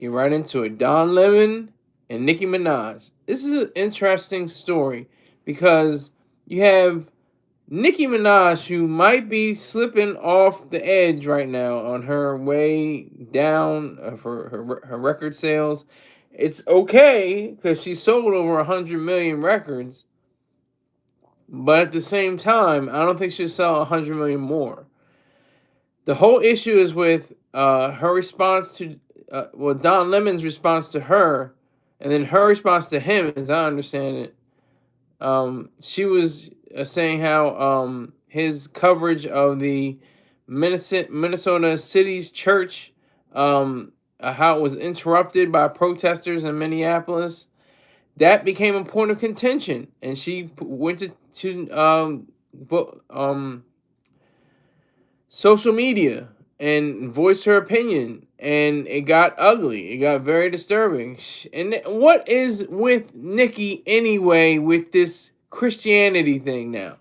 You're right into it. Don Lemon and Nicki Minaj. This is an interesting story because you have Nicki Minaj, who might be slipping off the edge right now on her way down for her record sales. It's okay because she sold over 100 million records, but at the same time, I don't think she'll sell 100 million more. The whole issue is with her response to, Don Lemon's response to her, and then her response to him, as I understand it. She was saying how his coverage of the Minnesota City's church, how it was interrupted by protesters in Minneapolis. That became a point of contention, and she went to social media and voiced her opinion, and it got ugly. It got very disturbing. And what is with Nicki anyway with this Christianity thing now?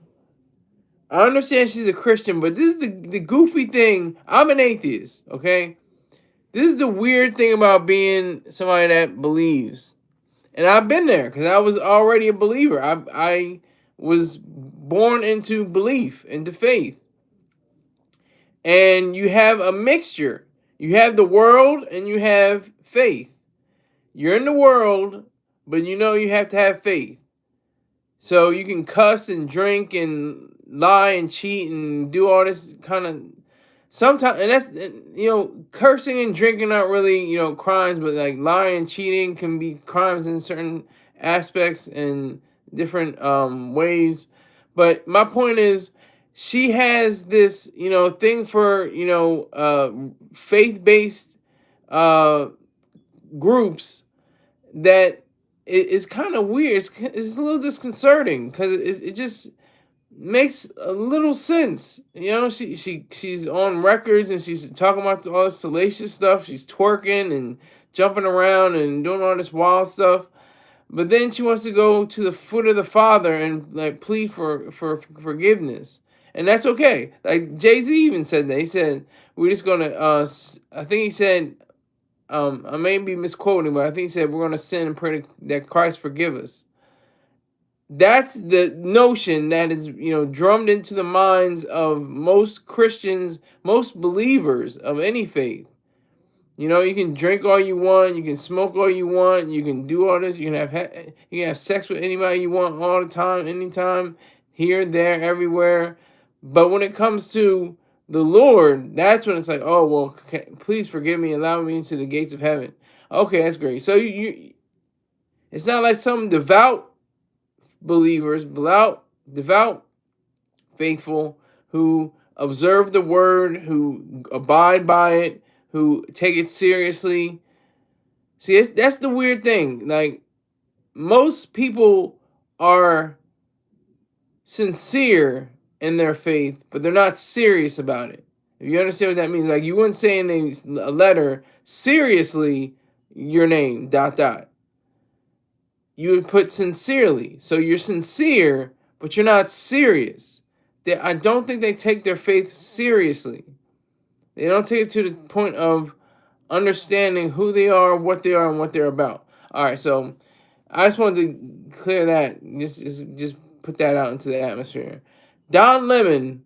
I understand she's a Christian, but this is the goofy thing. I'm an atheist, okay? This is the weird thing about being somebody that believes. And I've been there because I was already a believer. I was born into belief, into faith. And you have a mixture. You have the world and you have faith. You're in the world, but you know you have to have faith. So you can cuss and drink and lie and cheat and do all this kind of sometimes, and that's, cursing and drinking aren't really, crimes, but like lying and cheating can be crimes in certain aspects and different ways. But my point is, she has this, thing for, faith-based uh groups that is kind of weird. It's a little disconcerting because it just makes a little sense. She's on records and she's talking about all this salacious stuff. She's twerking and jumping around and doing all this wild stuff. But then she wants to go to the foot of the Father and like plead for forgiveness. And that's okay. Like Jay-Z even said that. He said, we're just gonna I think he said, I may be misquoting, but I think he said we're gonna sin and pray that Christ forgive us. That's the notion that is, drummed into the minds of most Christians, most believers of any faith. You can drink all you want, you can smoke all you want, you can do all this, you can have sex with anybody you want all the time, anytime, here, there, everywhere. But when it comes to the Lord, that's when it's like, oh well, please forgive me, allow me into the gates of heaven. Okay, that's great. So it's not like some devout believers, devout faithful who observe the word, who abide by it, who take it seriously. See, that's the weird thing. Like, most people are sincere in their faith, but they're not serious about it. If you understand what that means, like you wouldn't say in a letter, seriously, your name, dot, dot. You would put sincerely. So you're sincere, but you're not serious. I don't think they take their faith seriously. They don't take it to the point of understanding who they are, what they are, and what they're about. All right, so I just wanted to clear that. Just put that out into the atmosphere. Don Lemon,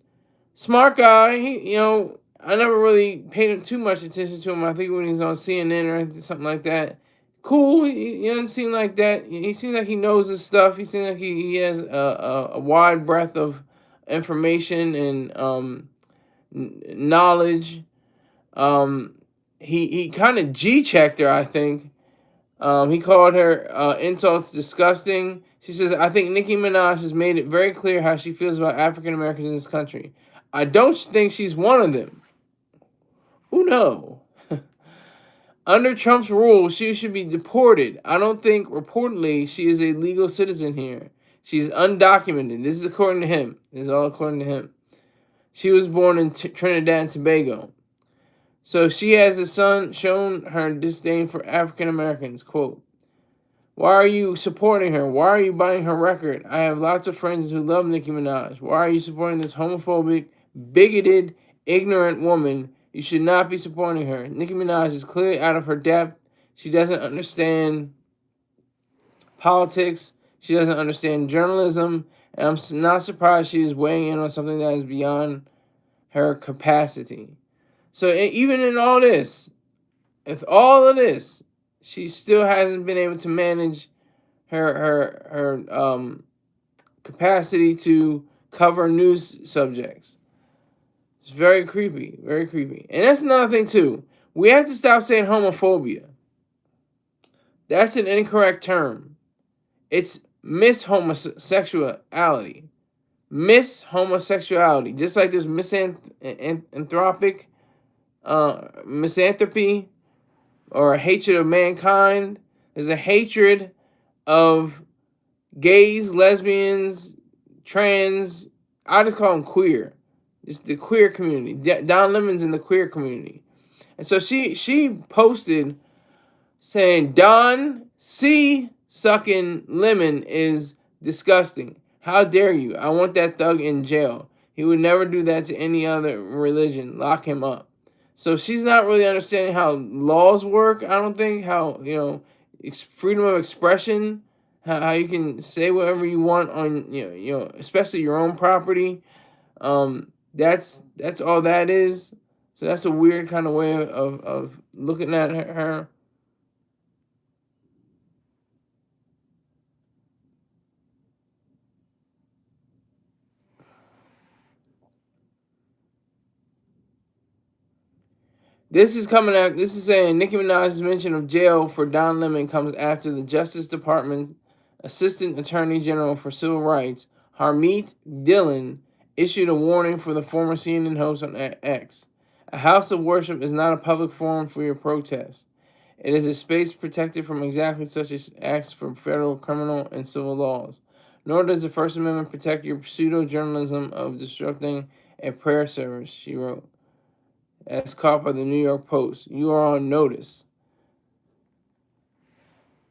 smart guy. I never really paid too much attention to him. I think when he's on CNN or something like that. Cool. He doesn't seem like that. He seems like he knows his stuff. He seems like he has a wide breadth of information and knowledge. He kind of G-checked her, I think. He called her insults disgusting. She says, I think Nicki Minaj has made it very clear how she feels about African Americans in this country. I don't think she's one of them. Who knows? Under Trump's rule, she should be deported. I don't think, reportedly, she is a legal citizen here. She's undocumented. This is according to him. This is all according to him. She was born in Trinidad and Tobago. So she has a son shown her disdain for African Americans. Quote, why are you supporting her? Why are you buying her record? I have lots of friends who love Nicki Minaj. Why are you supporting this homophobic, bigoted, ignorant woman? You should not be supporting her. Nicki Minaj is clearly out of her depth. She doesn't understand politics. She doesn't understand journalism. And I'm not surprised she is weighing in on something that is beyond her capacity. So even in all this, with all of this, she still hasn't been able to manage her capacity to cover news subjects. It's very creepy, very creepy. And that's another thing too. We have to stop saying homophobia. That's an incorrect term. It's mishomosexuality. Mishomosexuality. Just like there's misanthropic misanthropy or a hatred of mankind. There's a hatred of gays, lesbians, trans. I just call them queer. It's the queer community. Don Lemon's in the queer community. And so she posted saying Don C sucking Lemon is disgusting. How dare you? I want that thug in jail. He would never do that to any other religion. Lock him up. So she's not really understanding how laws work. I don't think how, freedom of expression, how you can say whatever you want on, especially your own property. That's all that is. So that's a weird kind of way of looking at her. This is coming out. This is saying Nicki Minaj's mention of jail for Don Lemon comes after the Justice Department Assistant Attorney General for Civil Rights, Harmeet Dillon, issued a warning for the former CNN host on X. A house of worship is not a public forum for your protest. It is a space protected from exactly such acts from federal, criminal, and civil laws. Nor does the First Amendment protect your pseudo-journalism of disrupting a prayer service, she wrote. As caught by the New York Post. You are on notice.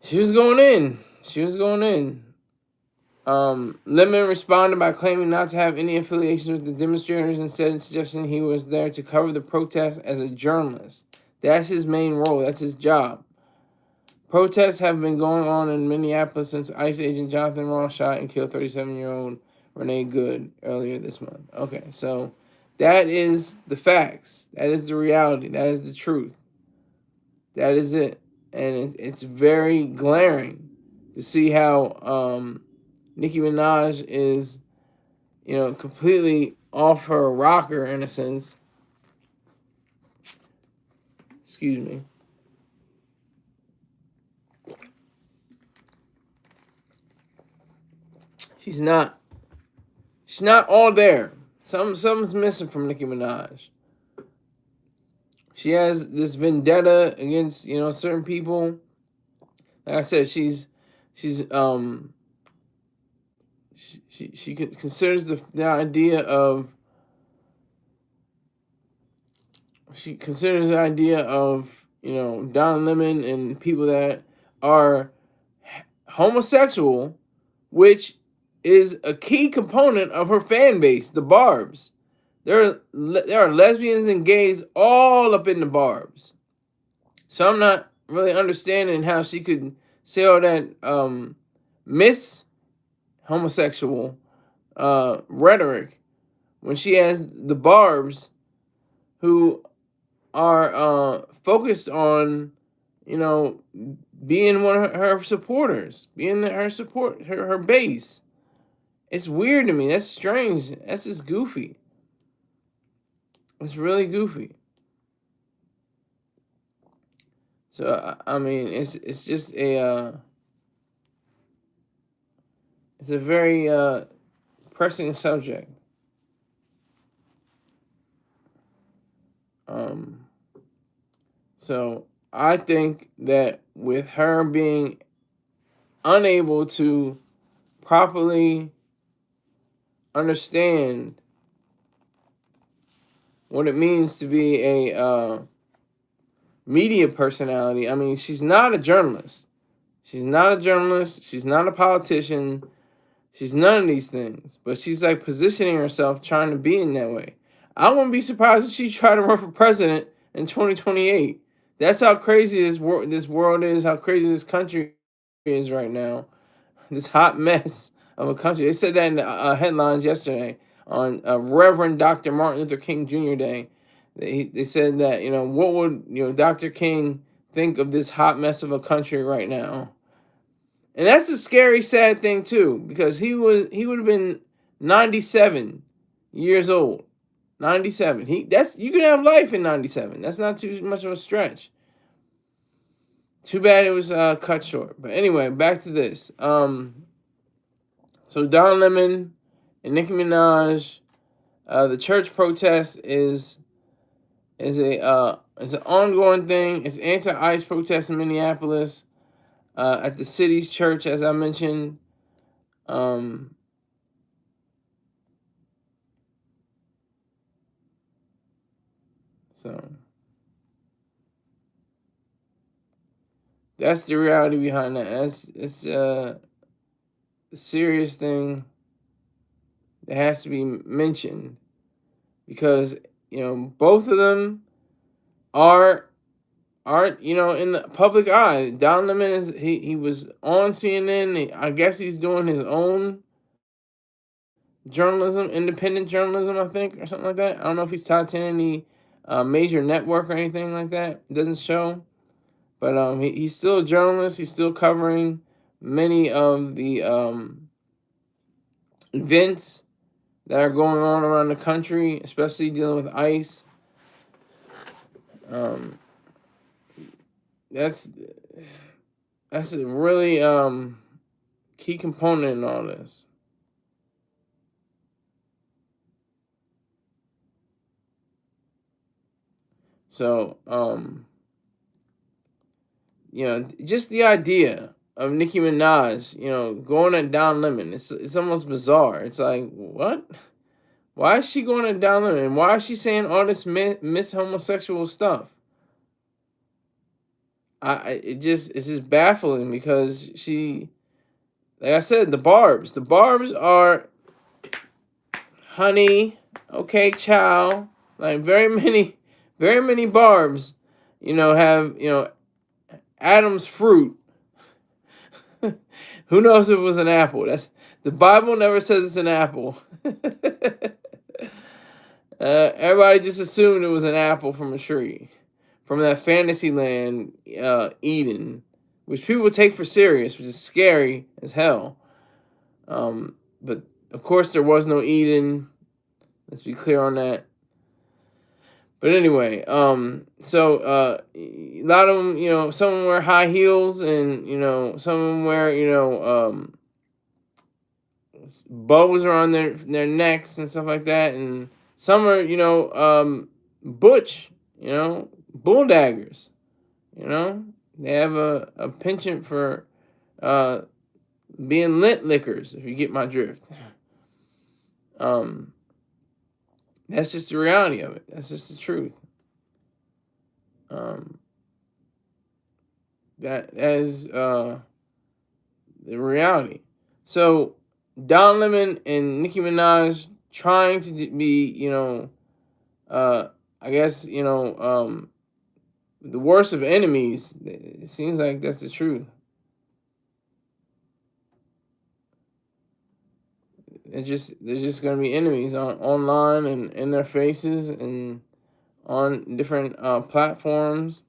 She was going in. Lemon responded by claiming not to have any affiliations with the demonstrators, instead suggesting he was there to cover the protest as a journalist. That's his main role. That's his job. Protests have been going on in Minneapolis since ICE agent Jonathan Ross shot and killed 37-year-old Renee Good earlier this month. Okay, so that is the facts. That is the reality. That is the truth. That is it. And it's very glaring to see how Nicki Minaj is, completely off her rocker in a sense. Excuse me. She's not all there. Something's missing from Nicki Minaj. She has this vendetta against, certain people. Like I said, she considers the idea of Don Lemon and people that are homosexual, which is a key component of her fan base, the Barbs. There are lesbians and gays all up in the Barbs. So I'm not really understanding how she could say all that miss homosexual rhetoric when she has the Barbs who are focused on, being one of her supporters, being her base. It's weird to me. That's strange. That's just goofy. It's really goofy. So I mean, it's just it's a very pressing subject. So I think that with her being unable to properly understand what it means to be a media personality. I mean, she's not a journalist. She's not a politician. She's none of these things. But she's like positioning herself, trying to be in that way. I wouldn't be surprised if she tried to run for president in 2028. That's how crazy this world is. How crazy this country is right now. This hot mess of a country. They said that in the headlines yesterday on Reverend Dr. Martin Luther King Jr. Day. They said that, what would, Dr. King think of this hot mess of a country right now? And that's a scary, sad thing too, because he would have been 97 years old. 97. You can have life in 97. That's not too much of a stretch. Too bad it was cut short. But anyway, back to this. So Don Lemon and Nicki Minaj, the church protest is an ongoing thing. It's anti-ICE protest in Minneapolis, at the city's church, as I mentioned. So that's the reality behind that. It's a serious thing that has to be mentioned because both of them are in the public eye. Don Lemon he was on CNN. I guess he's doing his own journalism, independent journalism, I think, or something like that. I don't know if he's tied to any major network or anything like that. It doesn't show, but he's still a journalist. He's still covering many of the events that are going on around the country, especially dealing with ICE. Um, that's that's a really key component in all this. So just the idea of Nicki Minaj, going at Don Lemon, it's almost bizarre. It's like, what? Why is she going at Don Lemon? Why is she saying all this miss homosexual stuff? It's just baffling because like I said, the barbs are honey, okay, chow, like very many barbs, have Adam's fruit. Who knows if it was an apple? That's the Bible never says it's an apple. Everybody just assumed it was an apple from a tree, from that fantasy land, Eden, which people take for serious, which is scary as hell. But of course, there was no Eden. Let's be clear on that. But anyway, so a lot of them, some of them wear high heels, and some of them wear, bows around their necks and stuff like that, and some are, butch, bull daggers, they have a penchant for being lit lickers, if you get my drift. That's just the reality of it. That's just the truth. Um, that is the reality. So Don Lemon and Nicki Minaj trying to be, I guess, the worst of enemies. It seems like that's the truth. They're just gonna be enemies online and in their faces and on different platforms.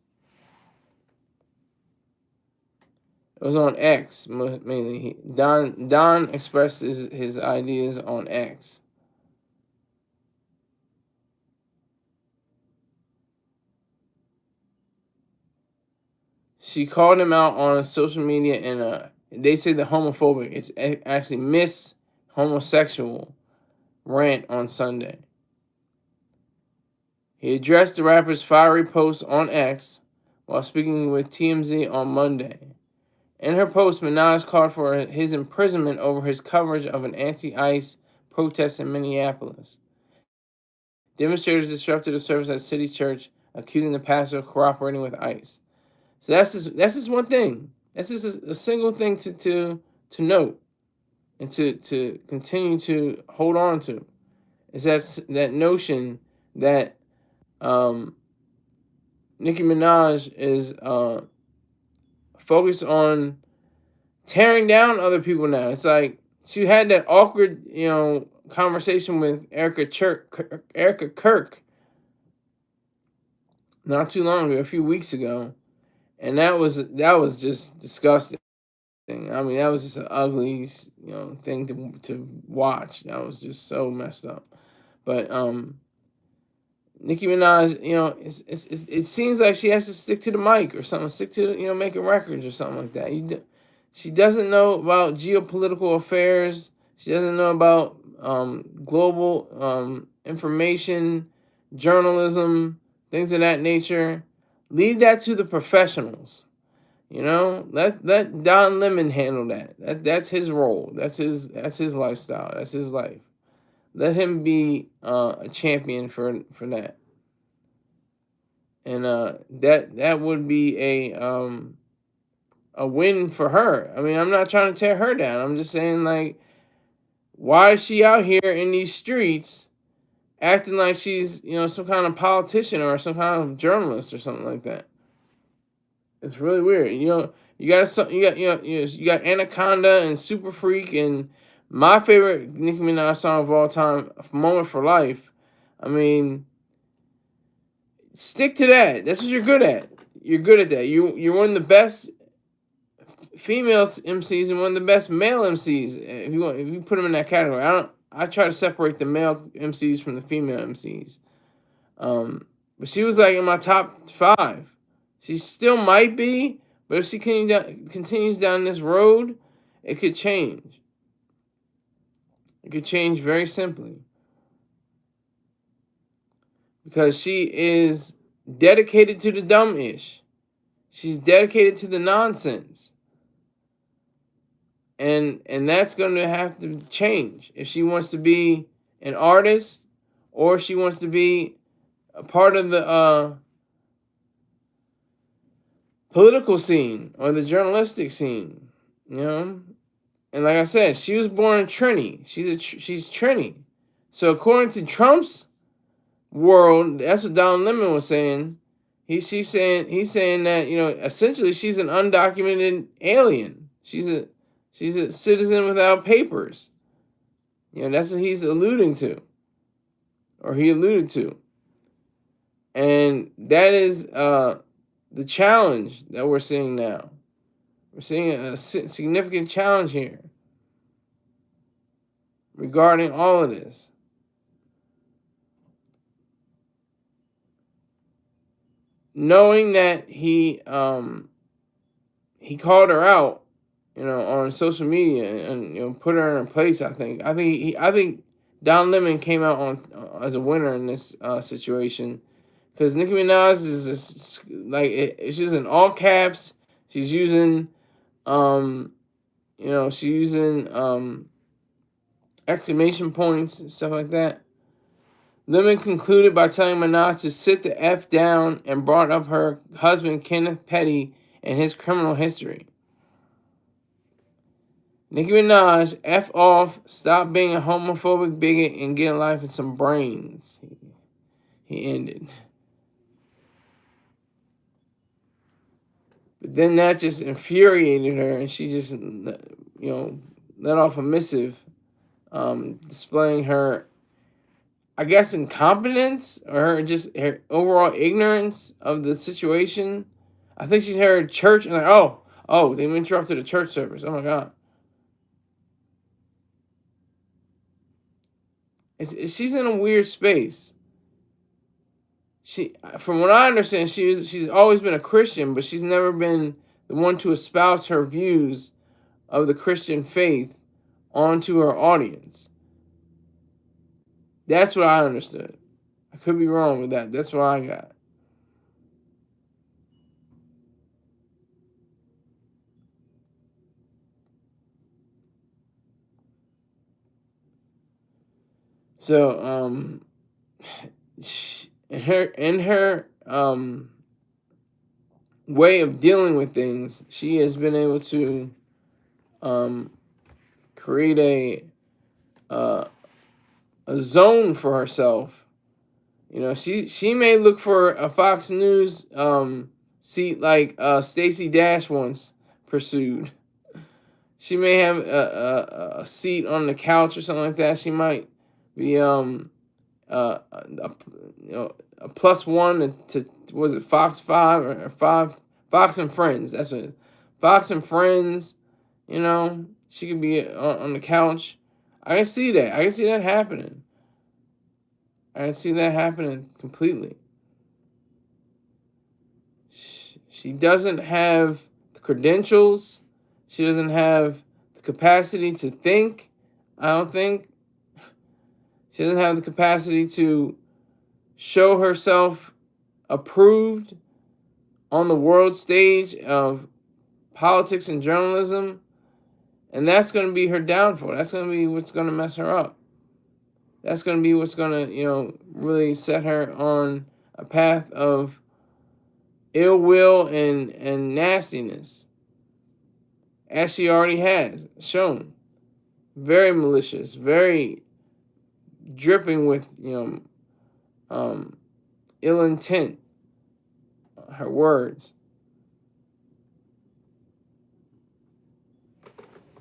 It was on X mainly. Don expressed his ideas on X. She called him out on social media, and they say the homophobic. It's actually Miss Homosexual Rant on Sunday. He addressed the rapper's fiery post on X while speaking with TMZ on Monday. In her post, Minaj called for his imprisonment over his coverage of an anti-ICE protest in Minneapolis. Demonstrators disrupted the service at City's church, accusing the pastor of cooperating with ICE. So that's just one thing. That's just a single thing to note and to continue to hold on to. Is that notion that Nicki Minaj is focused on tearing down other people now. It's like she had that awkward, conversation with Erica Kirk, not too long ago, a few weeks ago, and that was just disgusting. I mean, that was just an ugly, thing to watch. That was just so messed up. But Nicki Minaj, it seems like she has to stick to the mic or something, stick to making records or something like that. She doesn't know about geopolitical affairs. She doesn't know about global information, journalism, things of that nature. Leave that to the professionals. Let Don Lemon handle that. That's his role. That's his lifestyle. That's his life. Let him be a champion for that, and that would be a win for her. I mean, I'm not trying to tear her down. I'm just saying, like, why is she out here in these streets acting like she's some kind of politician or some kind of journalist or something like that? It's really weird. You got Anaconda and Super Freak and my favorite Nicki Minaj song of all time, Moment for Life. I mean, stick to that. That's what you're good at. You're good at that. You're one of the best female MCs and one of the best male MCs. If you put them in that category, I try to separate the male MCs from the female MCs. But she was like in my top 5. She still might be, but if she continues down this road, it could change. It could change very simply. Because she is dedicated to the dumb-ish. She's dedicated to the nonsense. And that's going to have to change if she wants to be an artist or she wants to be a part of the political scene or the journalistic scene, And like I said, she was born in Trini. She's Trini. So according to Trump's world, that's what Don Lemon was saying. He's saying that essentially she's an undocumented alien. She's a citizen without papers. That's what he's alluding to, or he alluded to, and that is the challenge that we're seeing now. We're seeing a significant challenge here regarding all of this. Knowing that he called her out, on social media and put her in her place. I think Don Lemon came out on as a winner in this situation because Nicki Minaj is she's in all caps. She's using exclamation points and stuff like that. Lemon concluded by telling Minaj to sit the F down and brought up her husband Kenneth Petty and his criminal history. Nicki Minaj, F off, stop being a homophobic bigot and get a life and some brains. He ended. But then that just infuriated her and she just, let off a missive displaying her, I guess, incompetence or her overall ignorance of the situation. I think she heard church and they interrupted a church service. Oh my God. She's in a weird space. From what I understand, she's always been a Christian, but she's never been the one to espouse her views of the Christian faith onto her audience. That's what I understood. I could be wrong with that. That's what I got. So, in her way of dealing with things, she has been able to create a zone for herself, She may look for a Fox News seat like Stacey Dash once pursued. She may have a seat on the couch or something like that. She might be a, a plus one to was it Fox 5 or 5 Fox and Friends. That's what it is. Fox and Friends. She could be on the couch. I can see that. I can see that happening. I can see that happening completely. She doesn't have the credentials. She doesn't have the capacity to think. I don't think. She doesn't have the capacity to show herself approved on the world stage of politics and journalism. And that's going to be her downfall. That's going to be what's going to mess her up. That's going to be what's going to, really set her on a path of ill will and nastiness, as she already has shown. Very malicious, very dripping with, ill intent. Her words.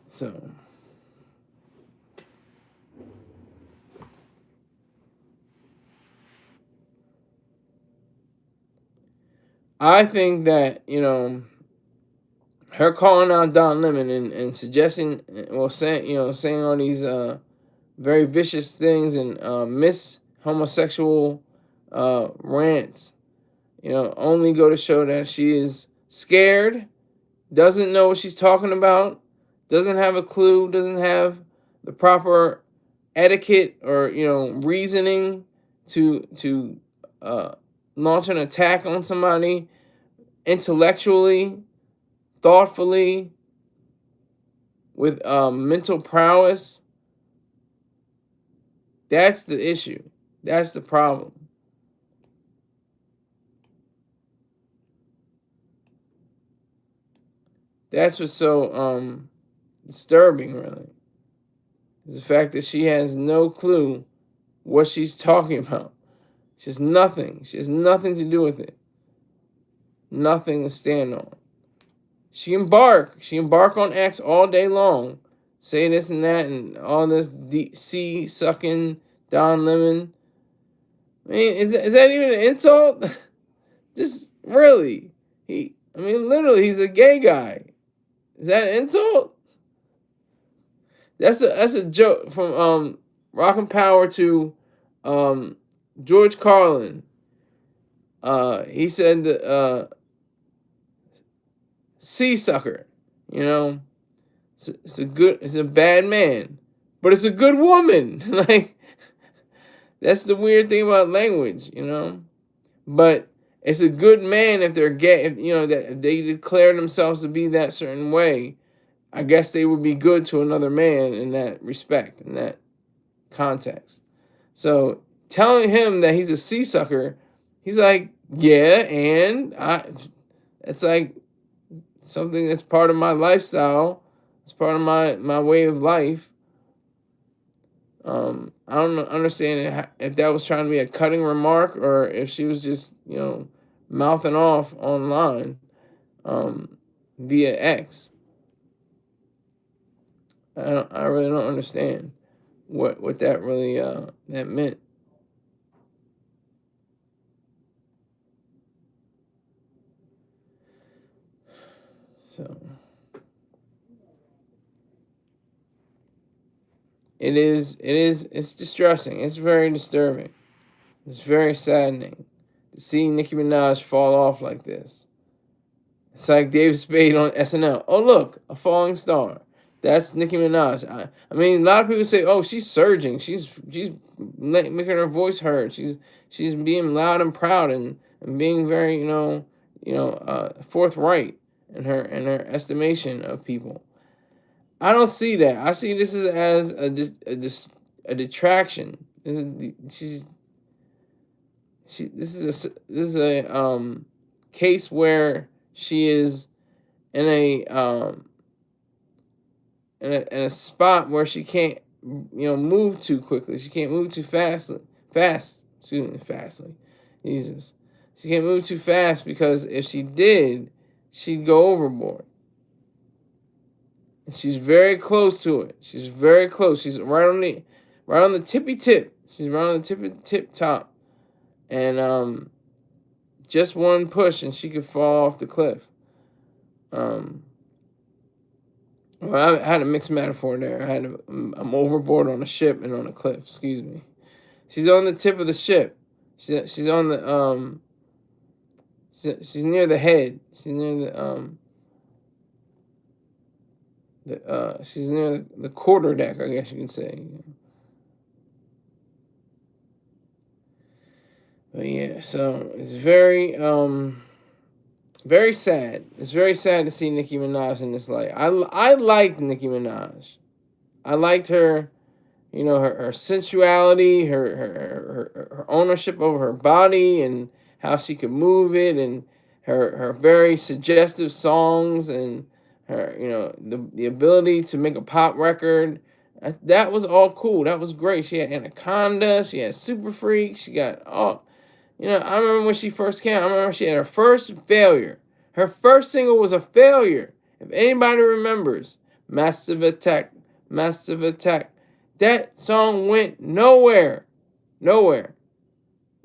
So. I think that, her calling out Don Lemon and suggesting, saying all these very vicious things and miss homosexual rants, only go to show that she is scared, doesn't know what she's talking about, doesn't have a clue, doesn't have the proper etiquette or reasoning to launch an attack on somebody intellectually, thoughtfully, with mental prowess. That's the issue. That's the problem. That's what's so disturbing, really, is the fact that she has no clue what she's talking about. She has nothing. She has nothing to do with it. Nothing to stand on. She can bark. She can bark on X all day long. Say this and that and all this sea sucking Don Lemon. I mean, is that even an insult? Just really. Literally, he's a gay guy. Is that an insult? That's a joke from Rock and Power to George Carlin. He said the sea sucker. It's a bad man, but it's a good woman. Like, that's the weird thing about language, But it's a good man if they're gay. If they declare themselves to be that certain way, I guess they would be good to another man in that respect, in that context. So telling him that he's a sea sucker, he's like, yeah, and it's like something that's part of my lifestyle. It's part of my way of life. I don't understand if that was trying to be a cutting remark or if she was just, mouthing off online via X. I really don't understand what that really that meant. So it's distressing. It's very disturbing. It's very saddening to see Nicki Minaj fall off like this. It's like David Spade on SNL. Oh, look, a falling star. That's Nicki Minaj. A lot of people say, "Oh, she's surging. She's making her voice heard. She's being loud and proud and being very forthright in her estimation of people." I don't see that. I see this as a detraction. This is a case where she is in a spot where she can't move too quickly. She can't move too fast. Excuse me, fastly. Jesus. She can't move too fast because if she did, she'd go overboard. And she's very close to it. She's very close. She's right on the tippy tip. She's right on the tippy tip top. And just one push and she could fall off the cliff. Well, I had a mixed metaphor there. I'm overboard on a ship and on a cliff. Excuse me. She's on the tip of the ship. She's on the she's near the head. She's near she's near the quarter deck, I guess you can say. But yeah, so it's very sad. It's very sad to see Nicki Minaj in this light. I liked Nicki Minaj. I liked her, her sensuality, her ownership over her body, and how she could move it, and her very suggestive songs, and her the ability to make a pop record. That was all cool. That was great. She had Anaconda. She had Super Freak. She got all. I remember when she first came out. I remember she had her first failure. Her first single was a failure. If anybody remembers, Massive Attack, Massive Attack. That song went nowhere. Nowhere.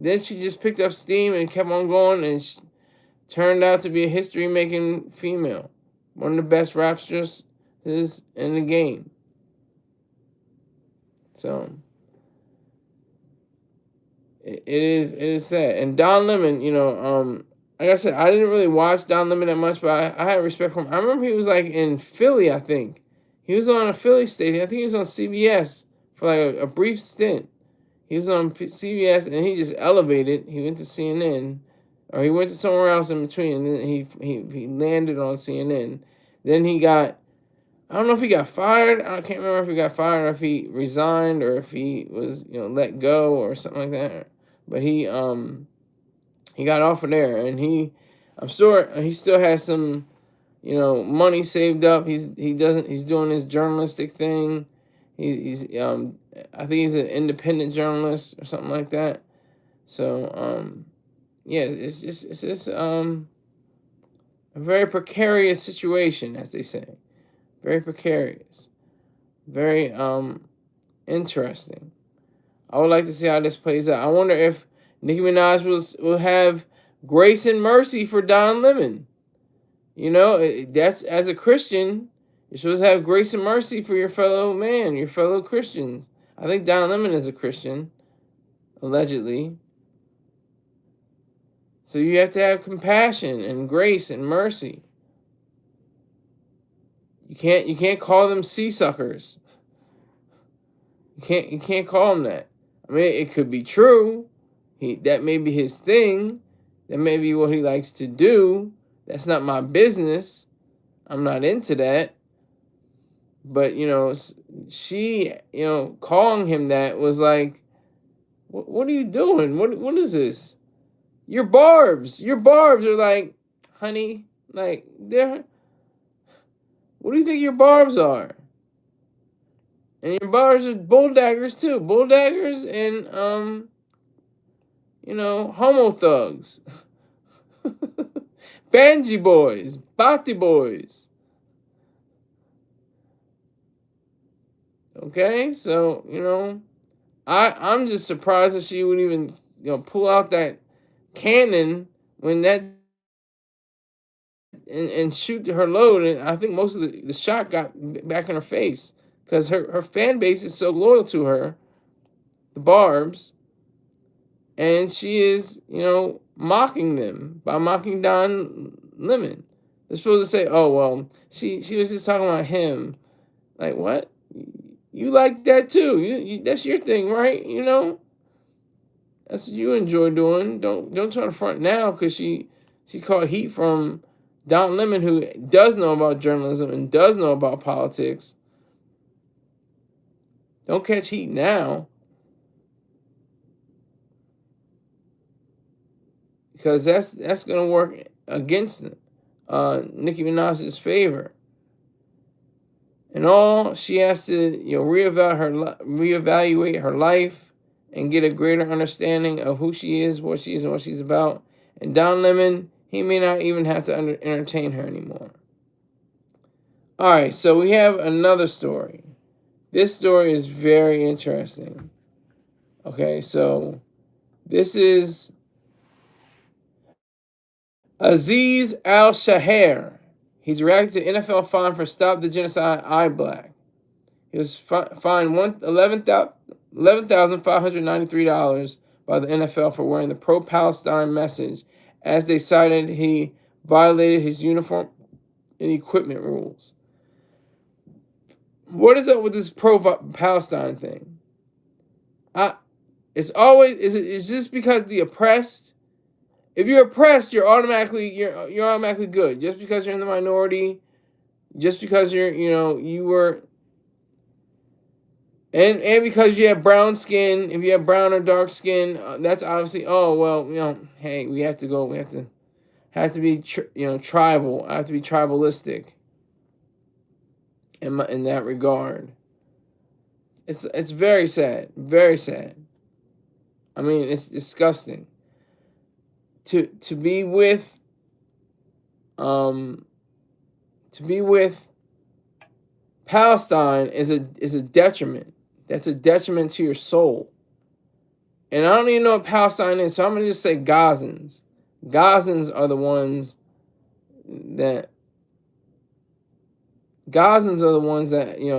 Then she just picked up steam and kept on going, and she turned out to be a history-making female. One of the best rapsters in the game. So it is sad. And Don Lemon, like I said, I didn't really watch Don Lemon that much, but I had respect for him. I remember he was like in Philly, I think. He was on a Philly station. I think he was on CBS for like a brief stint. He was on CBS and he just elevated. He went to CNN, or he went to somewhere else in between, and then he landed on CNN. Then he got, I don't know if he got fired. I can't remember if he got fired or if he resigned or if he was let go or something like that. But he got off of there, and I'm sure he still has some money saved up. He's doing his journalistic thing. He's I think he's an independent journalist or something like that. So yeah, it's just a very precarious situation, as they say. Very precarious. Very interesting. I would like to see how this plays out. I wonder if Nicki Minaj will have grace and mercy for Don Lemon. That's, as a Christian, you're supposed to have grace and mercy for your fellow man, your fellow Christians. I think Don Lemon is a Christian, allegedly. So you have to have compassion and grace and mercy. You can't call them sea suckers. You can't call them that. I mean, it could be true. That may be his thing. That may be what he likes to do. That's not my business. I'm not into that. But, she, calling him that was like, what are you doing? What is this? Your barbs are like, honey, like, what do you think your barbs are? And your barbs are bull daggers too. Bull daggers and, homo thugs. Banji boys, Bati boys. Okay, so I'm just surprised that she would even pull out that cannon when that and shoot her load, and I think most of the shot got back in her face because her fan base is so loyal to her, the Barbs, and she is mocking them by mocking Don Lemon. They're supposed to say, oh well, she was just talking about him. Like, what? You like that too? You that's your thing, right? That's what you enjoy doing. Don't try to front now because she caught heat from Don Lemon, who does know about journalism and does know about politics. Don't catch heat now, because that's gonna work against Nicki Minaj's favor. And all she has to reevaluate her life and get a greater understanding of who she is, and what she's about. And Don Lemon, he may not even have to entertain her anymore. All right, so we have another story. This story is very interesting. Okay, so this is Aziz Al-Shaher. He's reacted to NFL fine for Stop the Genocide I Black. He was fined $11,593 by the NFL for wearing the pro-Palestine message, as they cited he violated his uniform and equipment rules. What is up with this pro-Palestine thing? It's just because the oppressed. If you're oppressed, you're automatically good. Just because you're in the minority, just because you were, and because you have brown skin. If you have brown or dark skin, that's obviously, oh well, hey, we have to be tribal. I have to be tribalistic. In that regard, it's very sad, very sad. I mean, it's disgusting. To be with Palestine is a detriment. That's a detriment to your soul. And I don't even know what Palestine is, so I'm gonna just say Gazans. Gazans are the ones that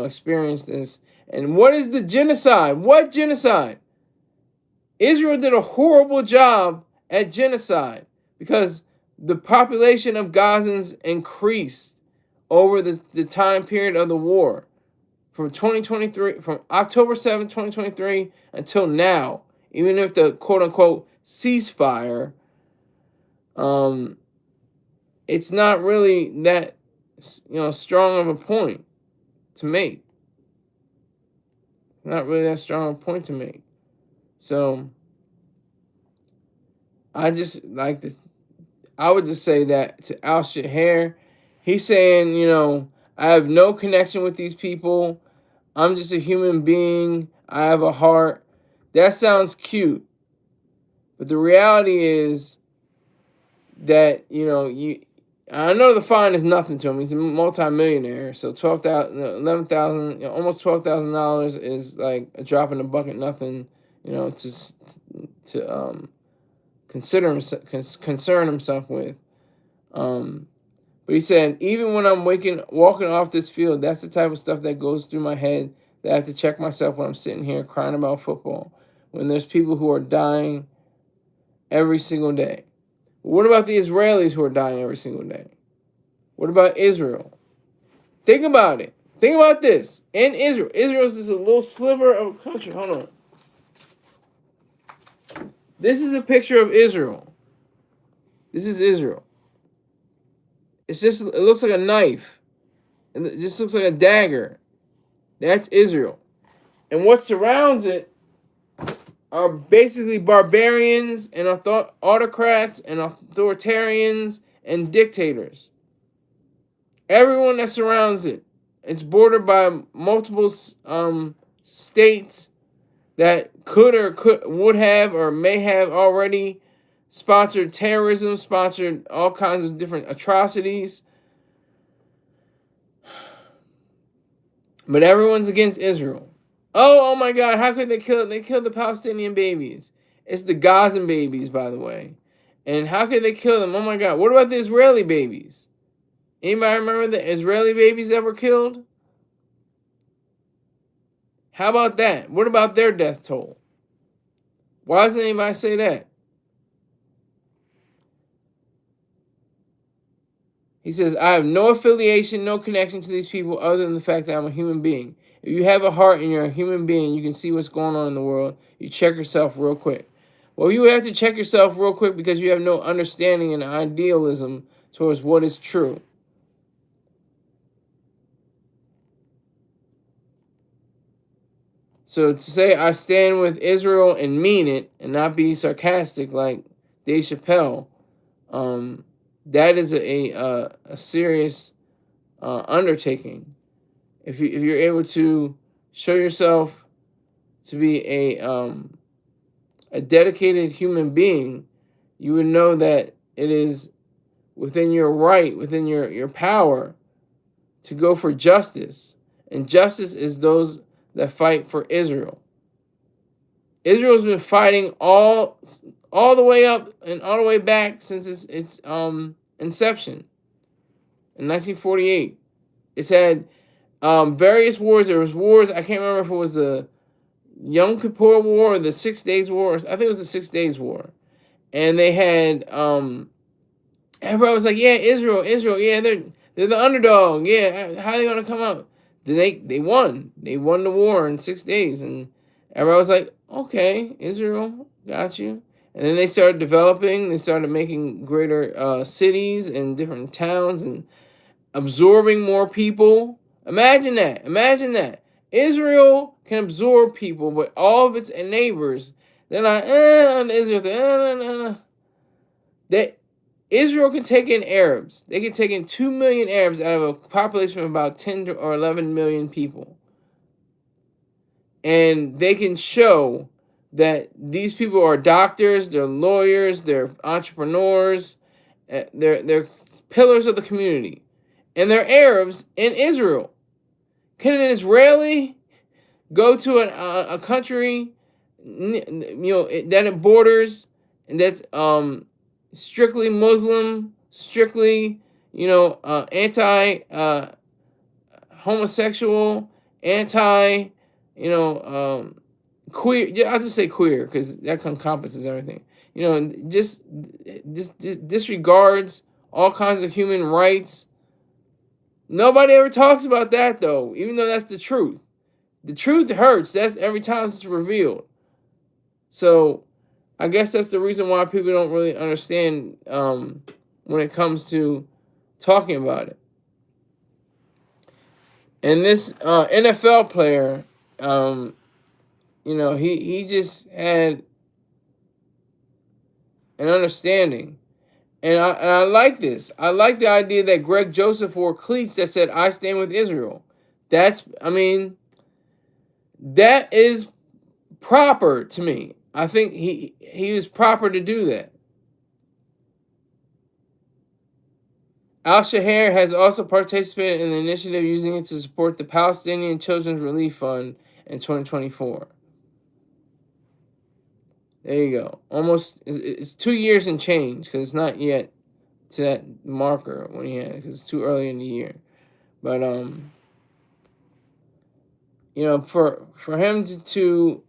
experience this. And what is the genocide? What genocide? Israel did a horrible job at genocide because the population of Gazans increased over the time period of the war from October 7, 2023 until now. Even if the quote-unquote ceasefire, it's not really that strong of a point to make. Not really that strong of a point to make. So I would just say that to Al Shaher, he's saying, I have no connection with these people. I'm just a human being. I have a heart. That sounds cute. But the reality is that, I know the fine is nothing to him. He's a multi-millionaire. So $11,000, almost $12,000 is like a drop in the bucket, nothing, to concern himself with. But he said, even when I'm walking off this field, that's the type of stuff that goes through my head, that I have to check myself when I'm sitting here crying about football, when there's people who are dying every single day. What about the Israelis who are dying every single day? What about Israel? Think about it. Think about this. In Israel is just a little sliver of a country. Hold on. This is a picture of Israel. This is Israel. It looks like a knife. It just looks like a dagger. That's Israel. And what surrounds it are basically barbarians and autocrats and authoritarians and dictators. Everyone that surrounds it. It's bordered by multiple states that would have or may have already sponsored terrorism, sponsored all kinds of different atrocities. But everyone's against Israel. Oh my God, how could they kill it? They killed the Palestinian babies. It's the Gazan babies, by the way. And how could they kill them? Oh my God. What about the Israeli babies? Anybody remember the Israeli babies that were killed? How about that? What about their death toll? Why doesn't anybody say that? He says, I have no affiliation, no connection to these people other than the fact that I'm a human being. If you have a heart and you're a human being, you can see what's going on in the world. You check yourself real quick. Well, you would have to check yourself real quick because you have no understanding and idealism towards what is true. So to say I stand with Israel and mean it and not be sarcastic like Dave Chappelle, that is a serious undertaking. If you're able to show yourself to be a dedicated human being, you would know that it is within your right, within your power to go for justice. And justice is those that fight for Israel. Israel's been fighting all the way up and all the way back since its inception in 1948. It's had various wars. There was wars. I can't remember if it was the Yom Kippur War or the 6 Days War. I think it was the 6 Days War. And they had everybody was like, yeah, Israel, yeah, they're the underdog. Yeah, how are they gonna come out? Then they won. They won the war in 6 days, and everybody was like, okay, Israel, got you. And then they started developing. They started making greater cities and different towns and absorbing more people. Imagine that. Imagine that. Israel can absorb people, but all of its neighbors, they're like, Israel, that Israel can take in Arabs. They can take in 2 million Arabs out of a population of about 10 or 11 million people. And they can show that these people are doctors, they're lawyers, they're entrepreneurs, they're pillars of the community. And they're Arabs in Israel. Can an Israeli go to a country, that it borders and that's strictly Muslim, strictly, anti homosexual, anti, queer? I'll just say queer because that encompasses everything. Just disregards all kinds of human rights. Nobody ever talks about that though, even though that's the truth. The truth hurts. That's every time it's revealed. So I guess that's the reason why people don't really understand when it comes to talking about it. And this NFL player, he just had an understanding. And I like this. I like the idea that Greg Joseph wore cleats that said, I stand with Israel. That is proper to me. I think he was proper to do that. Al-Shahir has also participated in the initiative using it to support the Palestinian Children's Relief Fund in 2024. There you go. Almost, it's 2 years and change because it's not yet to that marker when he had it because it's too early in the year. But for him to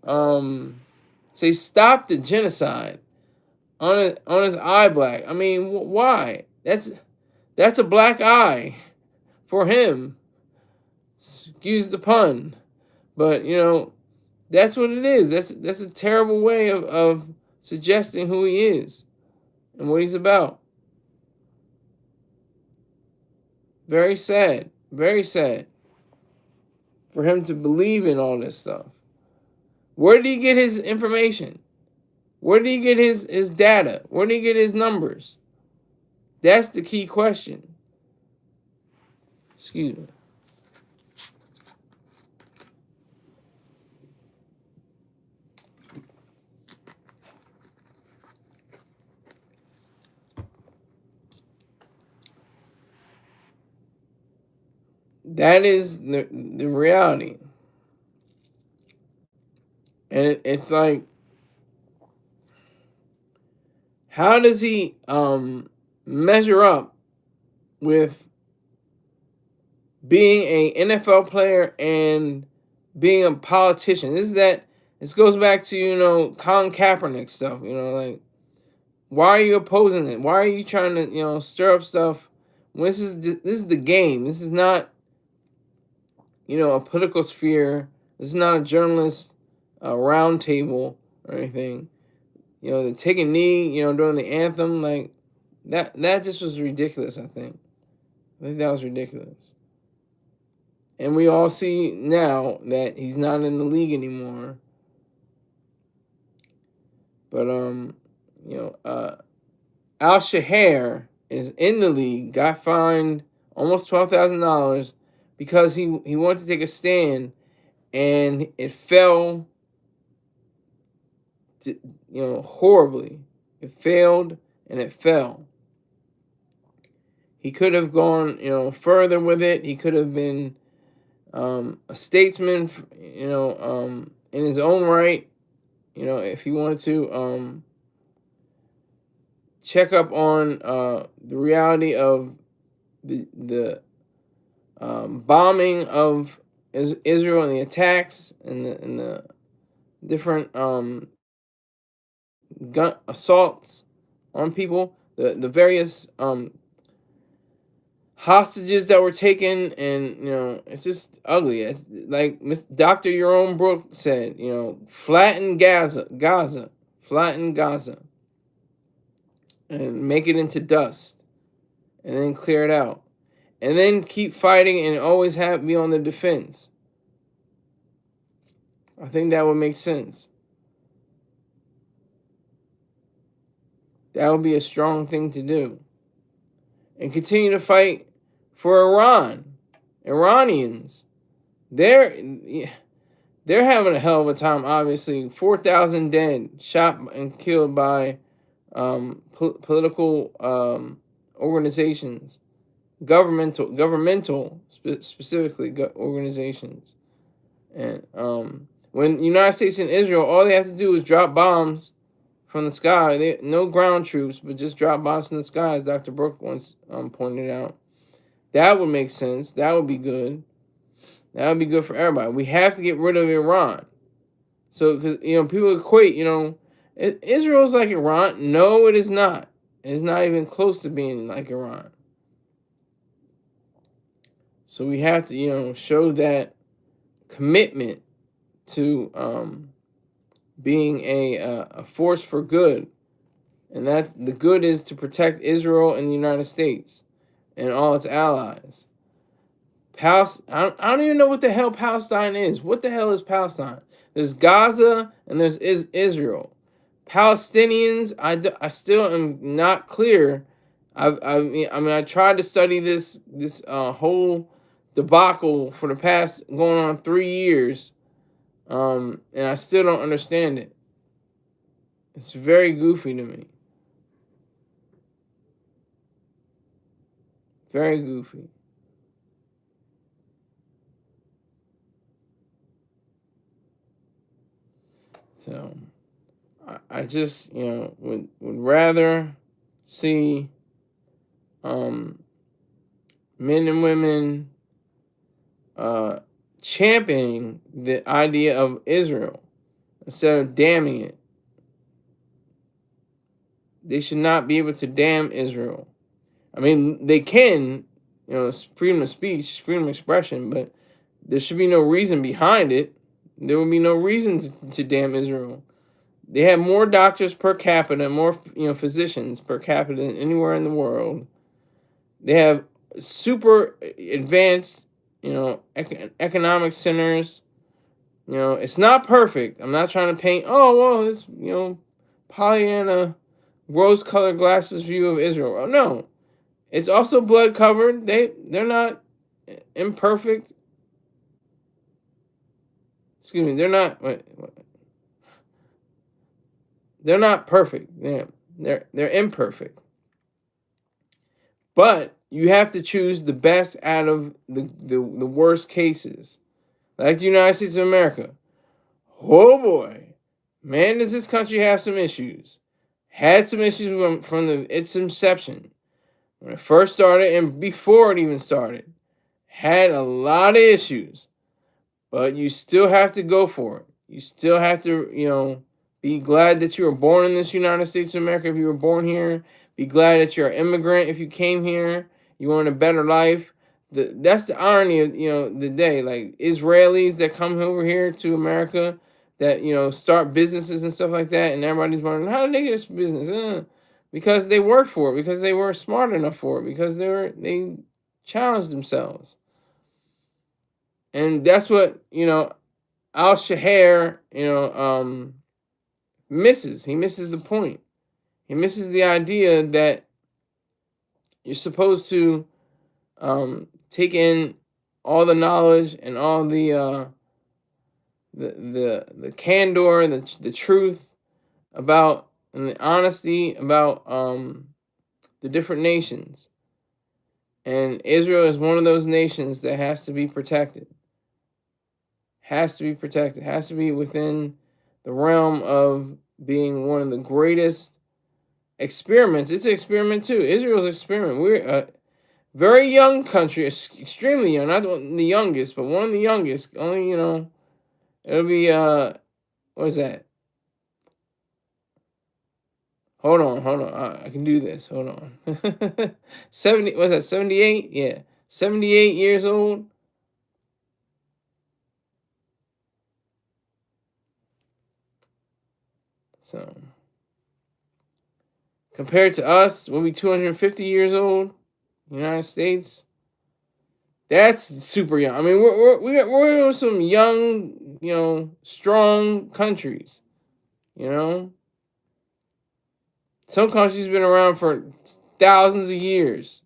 say stop the genocide on his eye black. I mean, why? That's a black eye for him. Excuse the pun, but that's what it is. That's a terrible way of suggesting who he is and what he's about. Very sad. Very sad for him to believe in all this stuff. Where did he get his information? Where did he get his data? Where did he get his numbers? That's the key question. Excuse me. That is the reality. And it's like, how does he measure up with being a NFL player and being a politician? This goes back to, Colin Kaepernick stuff, like, why are you opposing it? Why are you trying to, stir up stuff when this is the game? This is not, a political sphere. This is not a journalist round table or anything. The take a knee, during the anthem, like that just was ridiculous, I think that was ridiculous. And we all see now that he's not in the league anymore. But Al-Shahir is in the league, got fined almost $12,000 because he wanted to take a stand and it fell horribly. It failed and it fell. He could have gone, further with it. He could have been a statesman, in his own right. If he wanted to check up on the reality of the bombing of Israel and the attacks and the different gun assaults on people, the various hostages that were taken, and it's just ugly. It's like Dr. Jerome Brook said, flatten Gaza, flatten Gaza, and make it into dust, and then clear it out, and then keep fighting and always be on the defense. I think that would make sense. That would be a strong thing to do. And continue to fight for Iranians. They're having a hell of a time, obviously. 4,000 dead, shot and killed by political organizations, governmental specifically organizations. And when the United States and Israel, all they have to do is drop bombs from the sky. No ground troops, but just drop bombs from the sky, as Dr. Brooke once pointed out. That would make sense. That would be good. That would be good for everybody. We have to get rid of Iran. So, because people equate, Israel is like Iran. No, it is not. It's not even close to being like Iran. So we have to, show that commitment to being a force for good, and that's the good is to protect Israel and the United States and all its allies. I don't even know what the hell Palestine is. What the hell is Palestine? There's Gaza and there's Israel. Palestinians, I still am not clear. I tried to study this whole debacle for the past going on 3 years, and I still don't understand it. It's very goofy to me. Very goofy. So I just would rather see men and women championing the idea of Israel instead of damning it. They should not be able to damn Israel. I mean, they can, freedom of speech, freedom of expression, but there should be no reason behind it. There would be no reason to damn Israel. They have more doctors per capita, more physicians per capita than anywhere in the world. They have super advanced, economic centers. It's not perfect. I'm not trying to paint, it's, Pollyanna, rose-colored glasses view of Israel. Oh, no. It's also blood covered. They're not imperfect. Excuse me. They're not. They're not perfect. They're imperfect. But you have to choose the best out of the worst cases. Like the United States of America. Oh boy, man, does this country have some issues? Had some issues from its inception. When it first started and before it even started, had a lot of issues, but you still have to go for it. You still have to, be glad that you were born in this United States of America if you were born here. Be glad that you're an immigrant if you came here. You want a better life. That's the irony of, the day. Like Israelis that come over here to America that, start businesses and stuff like that, and everybody's wondering, how did they get this business? Because they worked for it, because they were smart enough for it, because they challenged themselves. And that's what, Al Shaher, misses. He misses the point. He misses the idea that you're supposed to take in all the knowledge and all the candor, the truth about and the honesty about the different nations. And Israel is one of those nations that has to be protected. Has to be protected. Has to be within the realm of being one of the greatest experiments. It's an experiment too. Israel's an experiment. We're a very young country, extremely young. Not the youngest, but one of the youngest. Only it'll be what is that? Hold on. I can do this. Hold on. 70. What's that? 78. Yeah, 78 years old. So compared to us, we'll be 250 years old. United States. That's super young. I mean, we're some young, strong countries. You know, some countries have been around for thousands of years.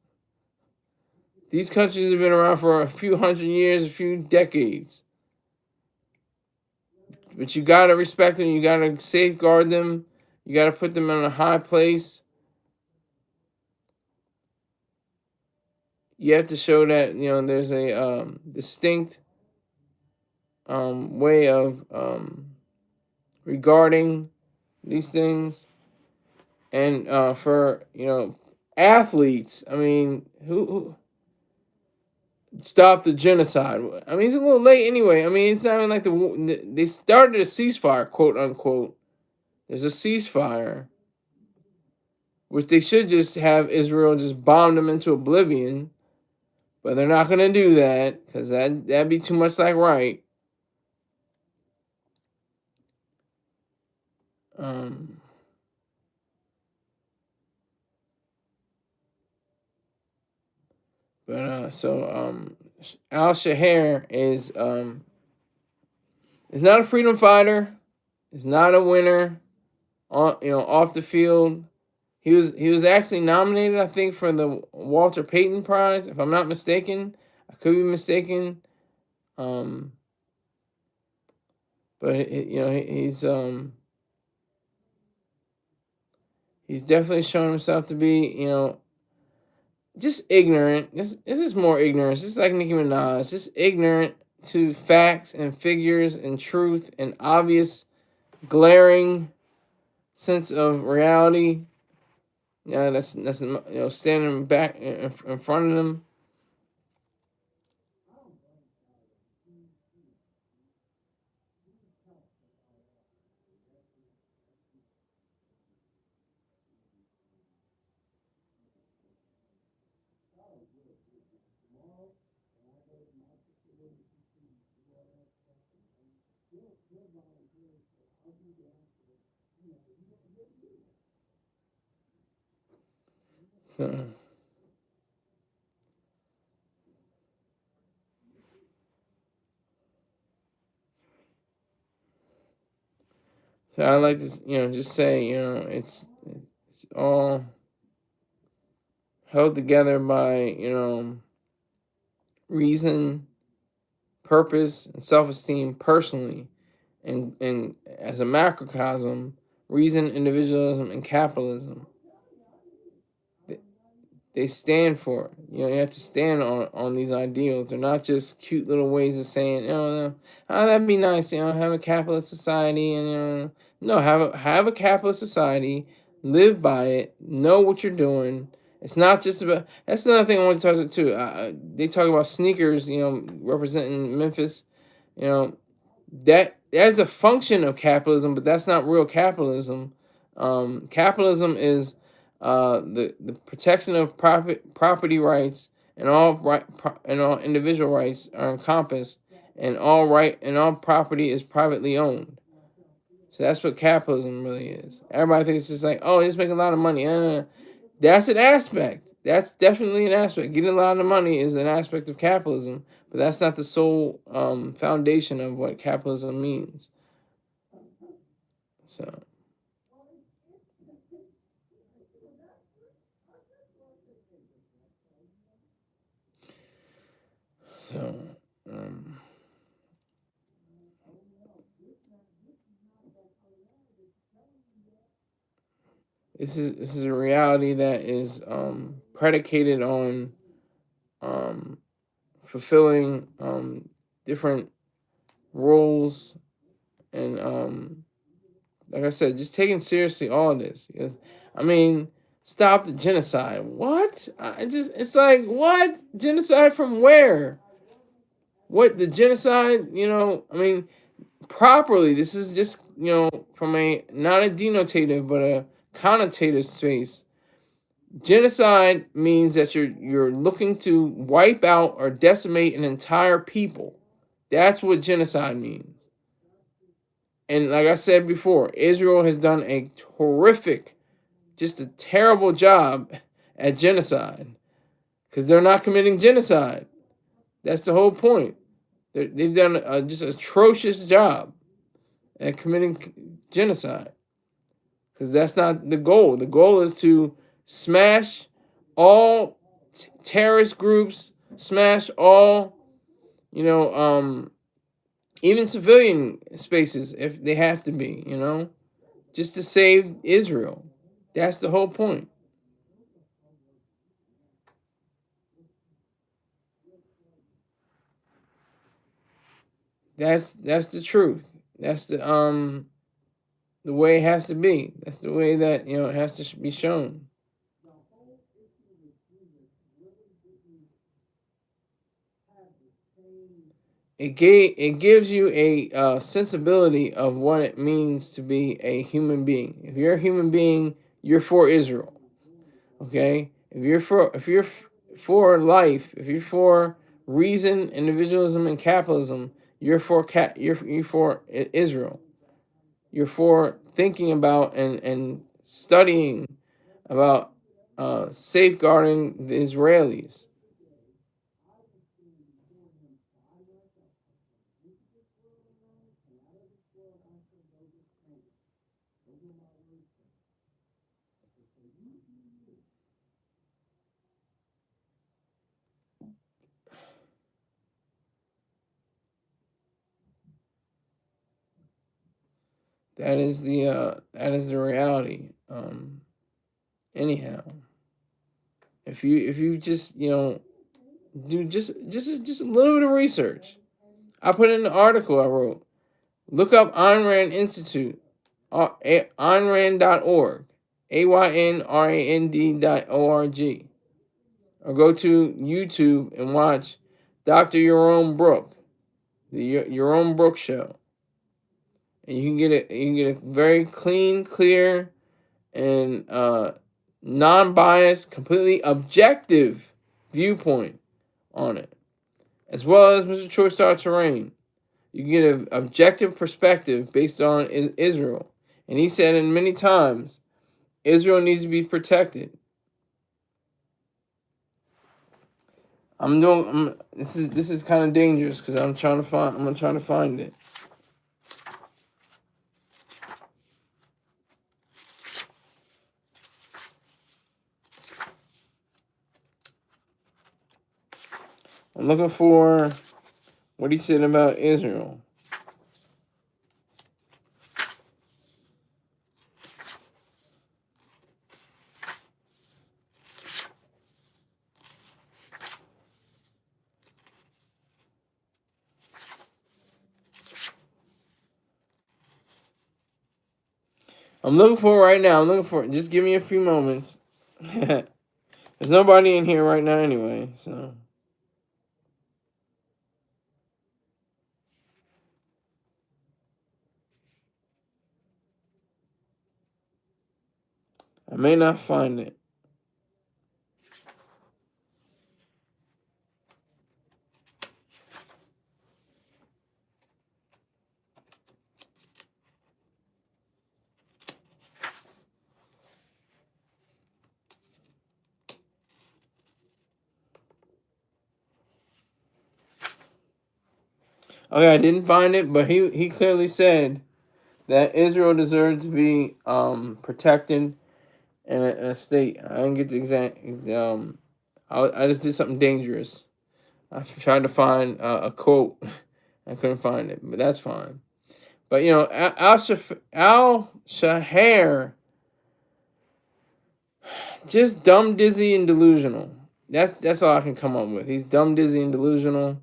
These countries have been around for a few hundred years, a few decades. But you gotta respect them. You gotta safeguard them. You gotta put them in a high place. You have to show that there's a distinct way of regarding these things. And for athletes, I mean, who stopped the genocide? I mean, it's a little late anyway. I mean, it's not even like they started a ceasefire, quote unquote. There's a ceasefire, which they should just have Israel just bomb them into oblivion, but they're not gonna do that because that'd be too much like right. Um, but Al Shaher is not a freedom fighter. Is not a winner on off the field. He was actually nominated, I think, for the Walter Payton Prize, if I'm not mistaken. I could be mistaken. Um, but he's definitely shown himself to be just ignorant. This is more ignorance. Just like Nicki Minaj, just ignorant to facts and figures and truth and obvious glaring sense of reality. Yeah, that's standing back in front of them. So, so I like to just say it's all held together by reason, purpose, and self-esteem personally, and as a macrocosm, reason, individualism, and capitalism. They stand for. You have to stand on these ideals. They're not just cute little ways of saying, oh, that'd be nice, have a capitalist society, and no, have a capitalist society, live by it, know what you're doing. It's not just about. That's another thing I want to talk about too. They talk about sneakers, representing Memphis, you know, that is a function of capitalism, but that's not real capitalism. Capitalism is the protection of property rights and all individual rights are encompassed, and all property is privately owned. So that's what capitalism really is. Everybody thinks it's just like, oh, just make a lot of money. That's an aspect. That's definitely an aspect. Getting a lot of money is an aspect of capitalism, but that's not the sole foundation of what capitalism means. So, so, um, This is a reality that is predicated on um, fulfilling different roles and like I said, just taking seriously all of this. Yes. I mean, stop the genocide. What? It's like, what? Genocide from where? What, the genocide, I mean, properly, this is just, from a, not a denotative, but a connotative space. Genocide means that you're looking to wipe out or decimate an entire people. That's what genocide means. And like I said before, Israel has done a horrific, just a terrible job at genocide because they're not committing genocide. That's the whole point. They've done a just atrocious job at committing genocide because that's not the goal. The goal is to smash all terrorist groups, smash all, you know, even civilian spaces if they have to be, just to save Israel. That's the whole point. That's the truth. That's the way it has to be. That's the way that it has to be shown. It gives you a sensibility of what it means to be a human being. If you're a human being, you're for Israel. Okay, if you're for life, if you're for reason, individualism, and capitalism, you're for Israel. You're for thinking about and studying about safeguarding the Israelis. That is the reality. Anyhow, if you just do just a little bit of research. I put in the article I wrote. Look up Ayn Rand Institute, AynRand.org, AYNRAND.org, or go to YouTube and watch Dr. Jerome Brook, the Jerome Brook Show, and you can get a very clean, clear, and non-biased, completely objective viewpoint on it, as well as Mr. Choice Star Terrain. You can get an objective perspective based on Israel. And he said, in many times, Israel needs to be protected. This is kind of dangerous because I'm trying to find it. I'm looking for what he said about Israel. I'm looking for it right now. I'm looking for it. Just give me a few moments. There's nobody in here right now anyway, so. I may not find it. Okay, I didn't find it, but he clearly said that Israel deserves to be protected in a state. I didn't get the exact. I just did something dangerous. I tried to find a quote. I couldn't find it, but that's fine. But Al Shaher Just dumb, dizzy, and delusional. That's all I can come up with. He's dumb, dizzy, and delusional.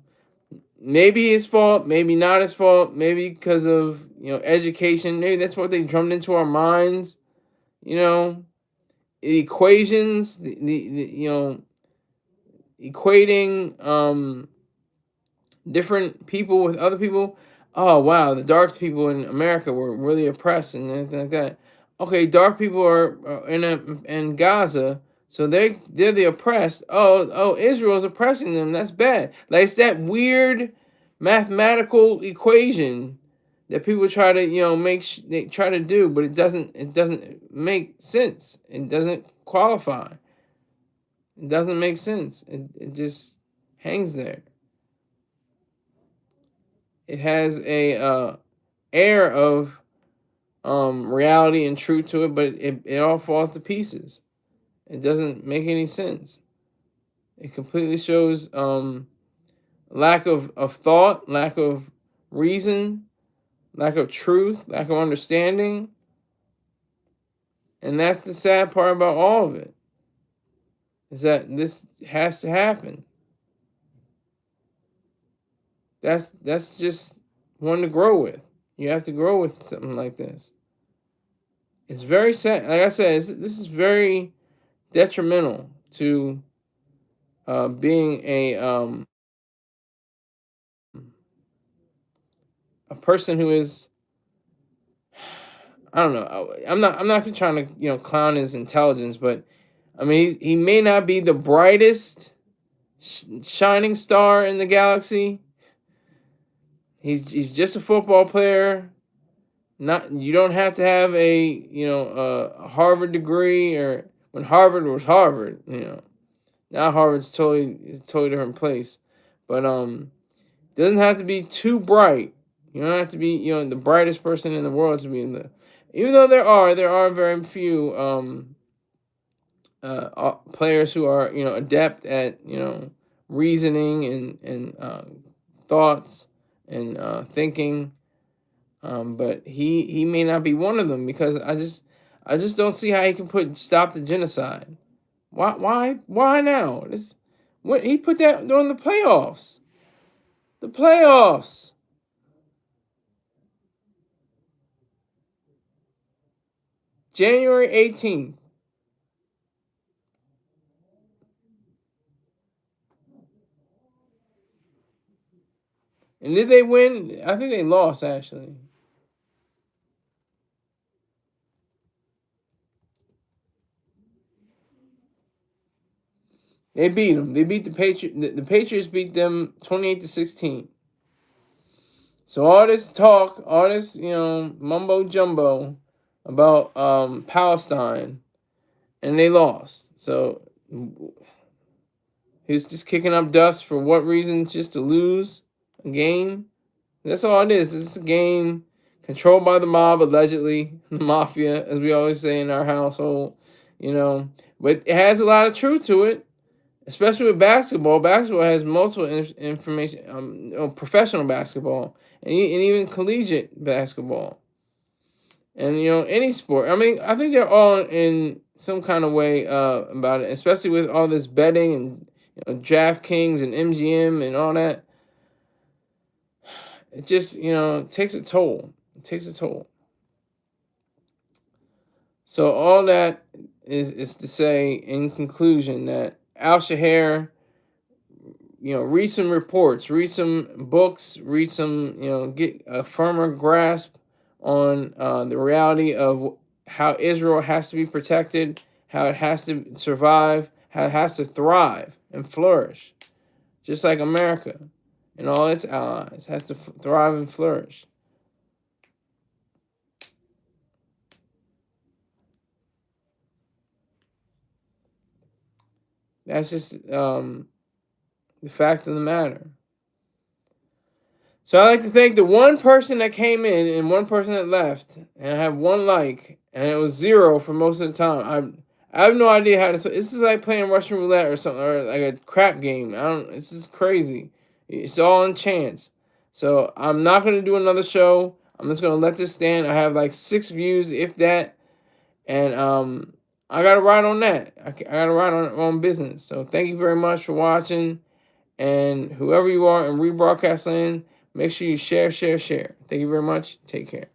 Maybe his fault, maybe not his fault, maybe because of education. Maybe that's what they drummed into our minds. You know, equations, equating different people with other people. Oh wow, the dark people in America were really oppressed and anything like that. Okay, dark people are in Gaza, so they're the oppressed. Oh, Israel's oppressing them. That's bad. Like it's that weird mathematical equation that people try to they try to do, but it doesn't make sense. It doesn't qualify. It doesn't make sense. It just hangs there. It has a air of reality and truth to it, but it all falls to pieces. It doesn't make any sense. It completely shows lack of thought, lack of reason, lack of truth, lack of understanding. And that's the sad part about all of it, is that this has to happen. That's just one to grow with. You have to grow with something like this. It's very sad. Like I said, this is very detrimental to being a person who is, I don't know. I'm not trying to clown his intelligence, but I mean he may not be the brightest shining star in the galaxy. He's just a football player. Not You don't have to have a Harvard degree, or when Harvard was Harvard. Now Harvard's totally a totally different place, but doesn't have to be too bright. You don't have to be the brightest person in the world to be in the. Even though there are very few players who are adept at reasoning and thoughts and thinking, but he may not be one of them, because I just don't see how he can stop the genocide. Why now? What he put that during the playoffs. The playoffs. January 18th. And did they win? I think they lost, actually. They beat them. They beat the Patriots. The Patriots beat them 28-16. So all this talk, all this mumbo jumbo about Palestine, and they lost. So he was just kicking up dust for what reason? Just to lose a game. That's all it is. It's a game controlled by the mob, allegedly, the mafia, as we always say in our household. But it has a lot of truth to it, especially with basketball. Basketball has multiple information, professional basketball, and even collegiate basketball, and any sport. I mean, I think they're all in some kind of way about it, especially with all this betting and DraftKings and MGM and all that. It just takes a toll. It takes a toll. So all that is to say, in conclusion, that Al Shaher, read some reports, read some books, read some, get a firmer grasp on the reality of how Israel has to be protected, how it has to survive, how it has to thrive and flourish, just like America and all its allies has to thrive and flourish. That's just the fact of the matter. So I'd like to thank the one person that came in and one person that left, and I have one like, and it was zero for most of the time. I have no idea how to. This is like playing Russian roulette or something, or like a crap game. I don't. This is crazy. It's all in chance. So I'm not gonna do another show. I'm just gonna let this stand. I have like 6 views, if that, and I got to ride on that. I got to ride on business. So thank you very much for watching. And whoever you are in rebroadcast land, make sure you share, share, share. Thank you very much. Take care.